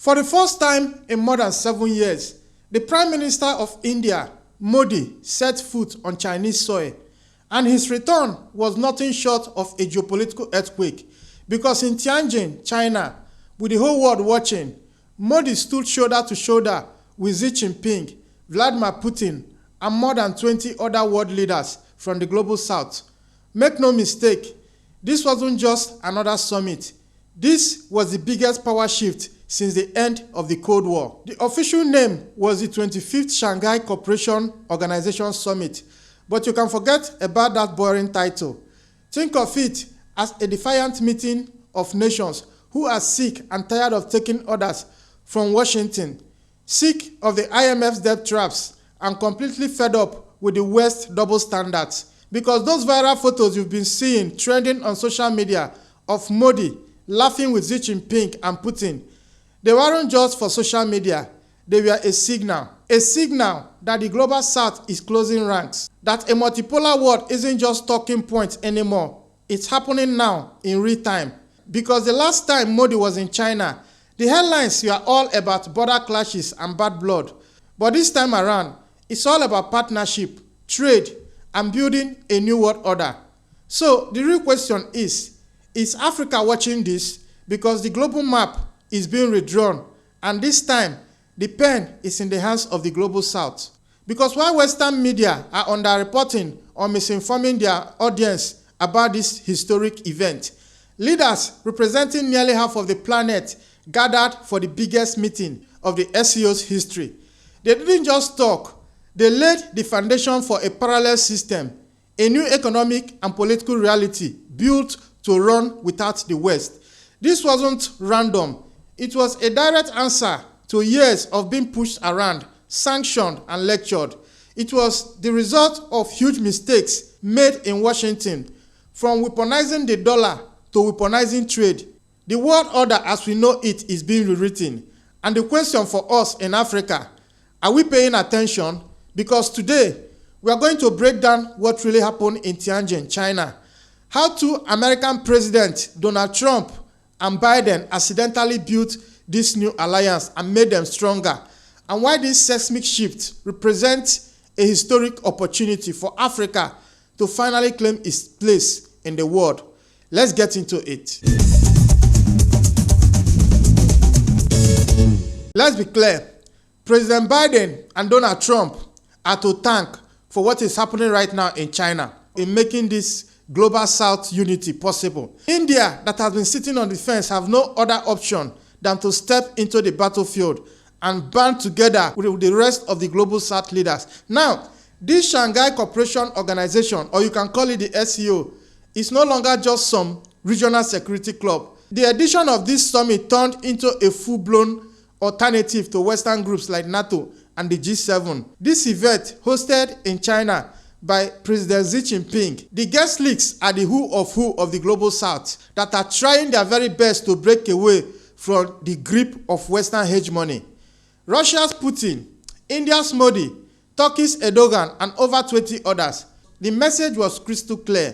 For the first time in more than 7 years, the Prime Minister of India, Modi, set foot on Chinese soil, and his return was nothing short of a geopolitical earthquake, because in Tianjin, China, with the whole world watching, Modi stood shoulder to shoulder with Xi Jinping, Vladimir Putin, and more than 20 other world leaders from the global south. Make no mistake, this wasn't just another summit. This was the biggest power shift since the end of the Cold War. The official name was the 25th Shanghai Cooperation Organization Summit, but you can forget about that boring title. Think of it as a defiant meeting of nations who are sick and tired of taking orders from Washington, sick of the IMF's debt traps, and completely fed up with the West double standards. Because those viral photos you've been seeing trending on social media of Modi laughing with Xi Jinping and Putin, they weren't just for social media, they were a signal that the global south is closing ranks, that a multipolar world isn't just talking points anymore, it's happening now in real time. Because the last time Modi was in China, the headlines were all about border clashes and bad blood. But this time around, it's all about partnership, trade, and building a new world order. So the real question is Africa watching this? Because the global map is being redrawn, and this time, the pen is in the hands of the global south. Because while Western media are underreporting or misinforming their audience about this historic event, leaders representing nearly half of the planet gathered for the biggest meeting of the SCO's history. They didn't just talk, they laid the foundation for a parallel system, a new economic and political reality built to run without the West. This wasn't random. It was a direct answer to years of being pushed around, sanctioned, and lectured. It was the result of huge mistakes made in Washington, from weaponizing the dollar to weaponizing trade. The world order as we know it is being rewritten. And the question for us in Africa, are we paying attention? Because today, we are going to break down what really happened in Tianjin, China. How two American presidents, Donald Trump and Biden, accidentally built this new alliance and made them stronger. And why this seismic shift represents a historic opportunity for Africa to finally claim its place in the world. Let's get into it. Let's be clear. President Biden and Donald Trump are to thank for what is happening right now in China in making this global south unity possible. India, that has been sitting on the fence, have no other option than to step into the battlefield and band together with the rest of the global south leaders. Now, this Shanghai Cooperation Organization, or you can call it the SCO, is no longer just some regional security club. The addition of this summit turned into a full-blown alternative to Western groups like NATO and the G7. This event, hosted in China by President Xi Jinping, the guest leaks are the who of the global south that are trying their very best to break away from the grip of Western hegemony. Russia's Putin, India's Modi, Turkey's Erdoğan, and over 20 others. The message was crystal clear.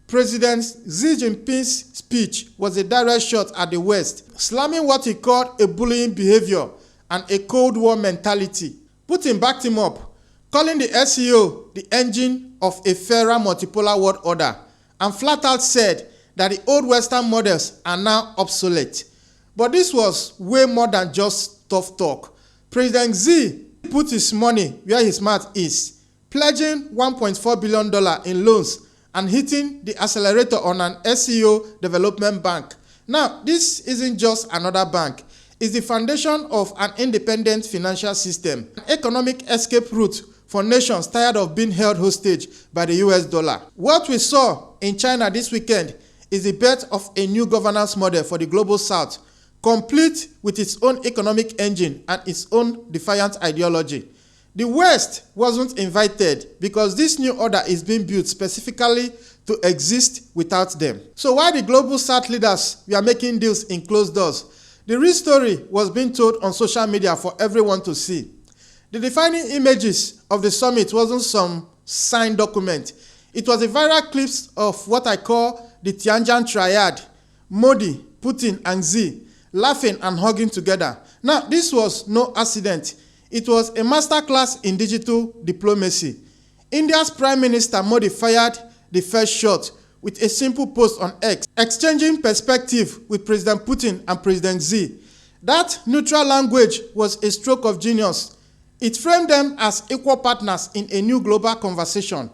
President Xi Jinping's speech was a direct shot at the West, slamming what he called a bullying behavior and a Cold War mentality. Putin backed him up, calling the SCO the engine of a fairer multipolar world order, and flat out said that the old Western models are now obsolete. But this was way more than just tough talk. President Xi put his money where his mouth is, pledging $1.4 billion in loans and hitting the accelerator on an SCO development bank. Now, this isn't just another bank. It's the foundation of an independent financial system, an economic escape route for nations tired of being held hostage by the US dollar. What we saw in China this weekend is the birth of a new governance model for the global south, complete with its own economic engine and its own defiant ideology. The West wasn't invited because this new order is being built specifically to exist without them. So while the global south leaders were making deals in closed doors, the real story was being told on social media for everyone to see. The defining images of the summit wasn't some signed document. It was a viral clips of what I call the Tianjin triad: Modi, Putin, and Xi, laughing and hugging together. Now, this was no accident. It was a masterclass in digital diplomacy. India's Prime Minister Modi fired the first shot with a simple post on X, exchanging perspective with President Putin and President Xi. That neutral language was a stroke of genius. It framed them as equal partners in a new global conversation.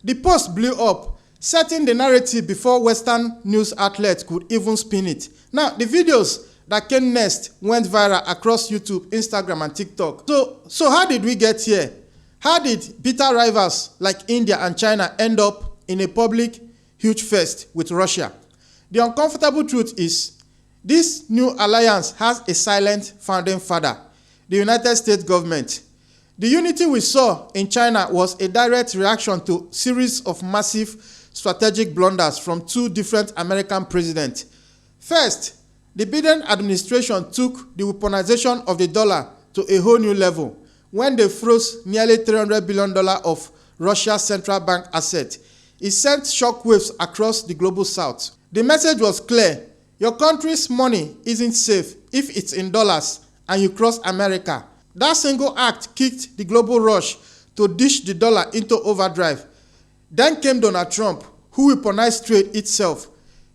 The post blew up, setting the narrative before Western news outlets could even spin it. Now, the videos that came next went viral across YouTube, Instagram, and TikTok. So how did we get here? How did bitter rivals like India and China end up in a public huge fest with Russia? The uncomfortable truth is, this new alliance has a silent founding father, the United States government. The unity we saw in China was a direct reaction to a series of massive strategic blunders from two different American presidents. First, the Biden administration took the weaponization of the dollar to a whole new level when they froze nearly $300 billion of Russia's central bank assets. It sent shockwaves across the global south. The message was clear: your country's money isn't safe if it's in dollars and you cross America. That single act kicked the global rush to dish the dollar into overdrive. Then came Donald Trump, who weaponized trade itself.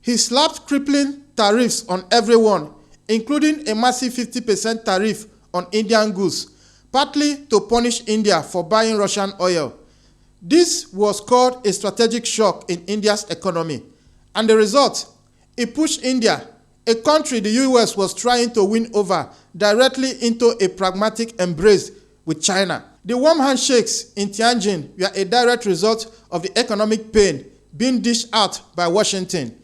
He slapped crippling tariffs on everyone, including a massive 50% tariff on Indian goods, partly to punish India for buying Russian oil. This was called a strategic shock in India's economy, and the result, it pushed India, a country the US was trying to win over, directly into a pragmatic embrace with China. The warm handshakes in Tianjin were a direct result of the economic pain being dished out by Washington.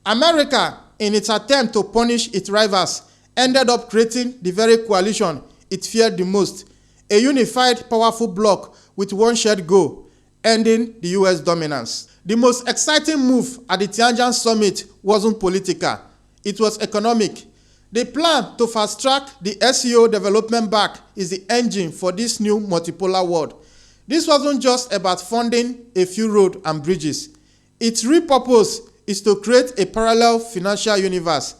America, in its attempt to punish its rivals, ended up creating the very coalition it feared the most, a unified, powerful bloc with one shared goal: ending the US dominance. The most exciting move at the Tianjin summit wasn't political, it was economic. The plan to fast-track the SEO development back is the engine for this new multipolar world. This wasn't just about funding a few roads and bridges. Its real purpose is to create a parallel financial universe,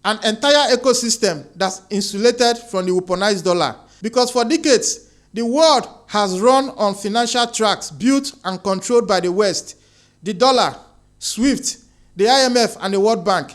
an entire ecosystem that's insulated from the weaponized dollar. Because for decades, the world has run on financial tracks built and controlled by the West: the dollar, SWIFT, the IMF, and the World Bank.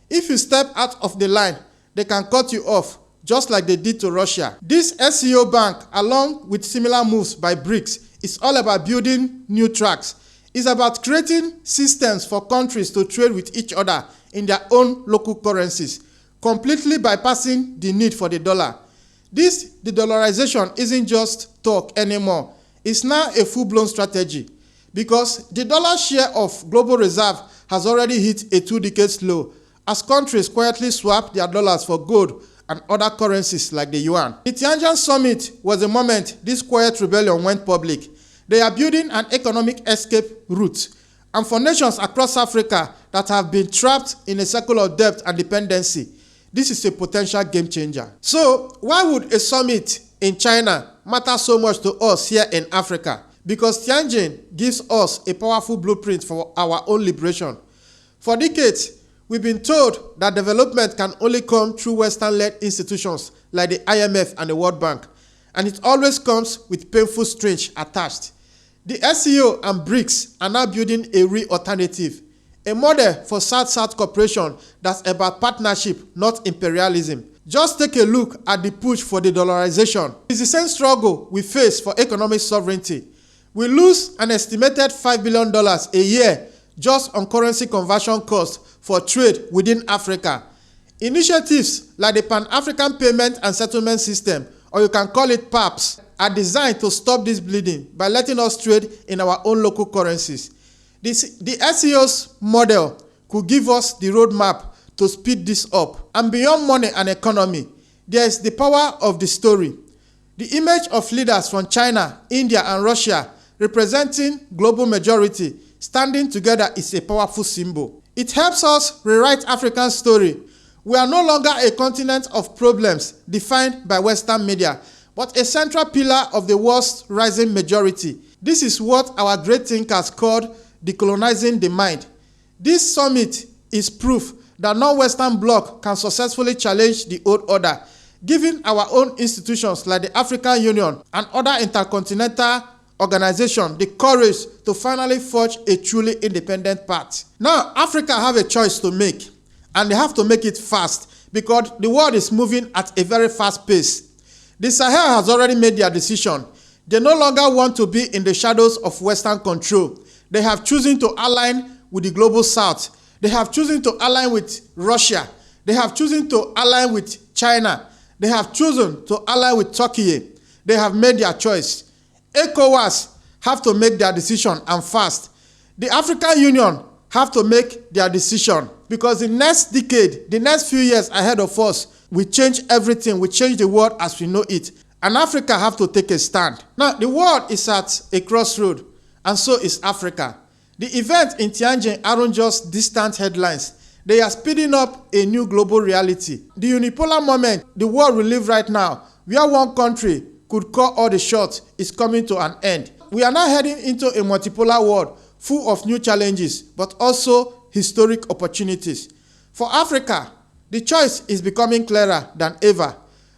If you step out of the line, they can cut you off, just like they did to Russia. This SEO bank, along with similar moves by BRICS, is all about building new tracks. It's about creating systems for countries to trade with each other in their own local currencies, completely bypassing the need for the dollar. The dollarization isn't just talk anymore. It's now a full-blown strategy, because the dollar share of global reserve has already hit a 2-decade low, as countries quietly swap their dollars for gold and other currencies like the yuan. The Tianjin summit was the moment this quiet rebellion went public. They are building an economic escape route, and for nations across Africa that have been trapped in a cycle of debt and dependency, this is a potential game changer. So, why would a summit in China matter so much to us here in Africa? Because Tianjin gives us a powerful blueprint for our own liberation. For decades, we've been told that development can only come through Western-led institutions like the IMF and the World Bank, and it always comes with painful strings attached. The SEO and BRICS are now building a real alternative, a model for South-South cooperation that's about partnership, not imperialism. Just take a look at the push for the dollarization. It's the same struggle we face for economic sovereignty. We lose an estimated $5 billion a year just on currency conversion costs for trade within Africa. Initiatives like the Pan-African Payment and Settlement System, or you can call it PAPS, are designed to stop this bleeding by letting us trade in our own local currencies. The SEO's model could give us the roadmap to speed this up. And beyond money and economy, there is the power of the story. The image of leaders from China, India, and Russia representing global majority standing together is a powerful symbol. It helps us rewrite Africa's story. We are no longer a continent of problems defined by Western media, but a central pillar of the world's rising majority. This is what our great thinkers called decolonizing the mind. This summit is proof the non-Western bloc can successfully challenge the old order, giving our own institutions like the African Union and other intercontinental organizations the courage to finally forge a truly independent path. Now, Africa have a choice to make, and they have to make it fast because the world is moving at a very fast pace. The Sahel has already made their decision. They no longer want to be in the shadows of Western control. They have chosen to align with the global South. They have chosen to align with Russia. They have chosen to align with China. They have chosen to align with Turkey. They have made their choice. ECOWAS have to make their decision and fast. The African Union have to make their decision because the next decade, the next few years ahead of us, we change everything. We change the world as we know it. And Africa have to take a stand. Now, the world is at a crossroad, and so is Africa. The events in Tianjin aren't just distant headlines. They are speeding up a new global reality. The unipolar moment the world will live right now, where one country could call all the shots, is coming to an end. We are now heading into a multipolar world full of new challenges, but also historic opportunities. For Africa, the choice is becoming clearer than ever.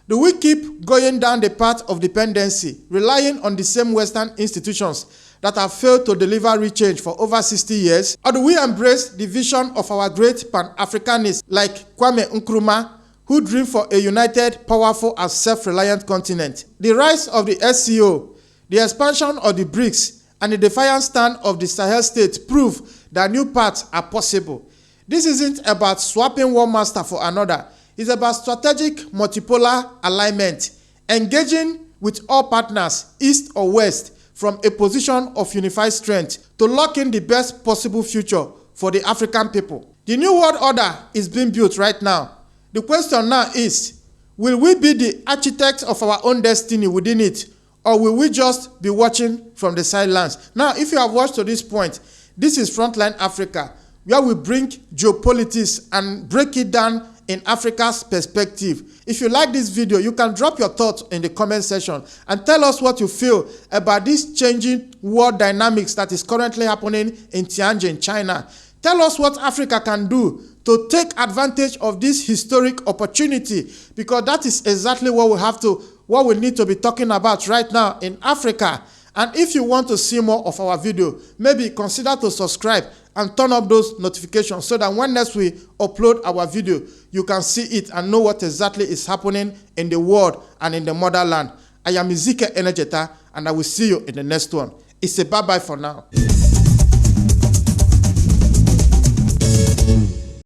Do we keep going down the path of dependency, relying on the same Western institutions that have failed to deliver real change for over 60 years? Or do we embrace the vision of our great Pan-Africanists like Kwame Nkrumah, who dream for a united, powerful, and self-reliant continent? The rise of the SCO, the expansion of the BRICS, and the defiant stand of the Sahel states prove that new paths are possible. This isn't about swapping one master for another. It's about strategic multipolar alignment, engaging with all partners, east or west, from a position of unified strength to lock in the best possible future for the African people. The new world order is being built right now. The question now is, will we be the architects of our own destiny within it, or will we just be watching from the sidelines? Now, if you have watched to this point, this is Frontline Africa, where we bring geopolitics and break it down in Africa's perspective. If you like this video, you can drop your thoughts in the comment section and tell us what you feel about this changing world dynamics that is currently happening in Tianjin, China. Tell us what Africa can do to take advantage of this historic opportunity, because that is exactly what we need to be talking about right now in Africa. And if you want to see more of our video, maybe consider to subscribe and turn up those notifications so that when next we upload our video, you can see it and know what exactly is happening in the world and in the motherland. I am Ezekiel Enejeta, and I will see you in the next one. It's a bye-bye for now.